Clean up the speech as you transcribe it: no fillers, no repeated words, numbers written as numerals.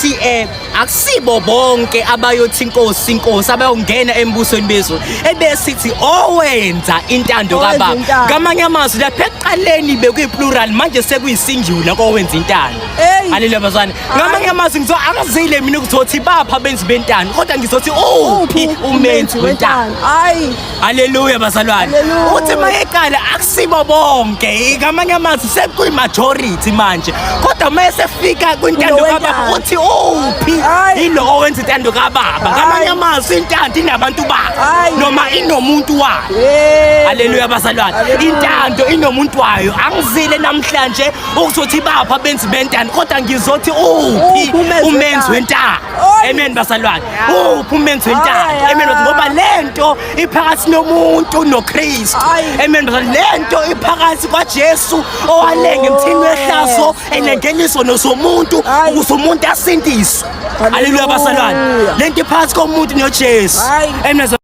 ukuthi akusibo bonke abayothi inkosi inkosi abayongena embusweni bezulu ebesithi owenza intando kaBaba. Ngamanye amazwi lapha eqaleni bekuyiplural manje sekuyisingular kowenza intando. Haleluya bazalwane. Ngamanye amazwi ngizo akazile mina ukuzothi bapha benzi bentando kodwa ngizothi uphi umenzi wentando. Hayi. Haleluya bazalwane. Uthi mayeqala akusibo bonke ngamanye amazwi sekuyi majority manje kodwa mase fika kwintando kaBaba uthi uphi ilo owenza intando kaBaba. Ngamanye amazwi intando inabantu bayo noma inomuntu wayo. Haleluya bazalwane. Intando inomuntu wayo. Angizile namhlanje ukuzothi bapha benzi bentando kodwa ngizothi uphi umenzi wentando. Amen bazalwane. Uphi umenzi wentando. Amen ngoba lento iphakathi nomuntu noKristu. Amen bazalwane. Lento iphakathi kwaJesu owalenga emthini wehlazo enengeniso nosomuntu ukuze umuntu asindiswe. Haleluya bazalwane. Lento iphakathi komuntu noJesu. Amen.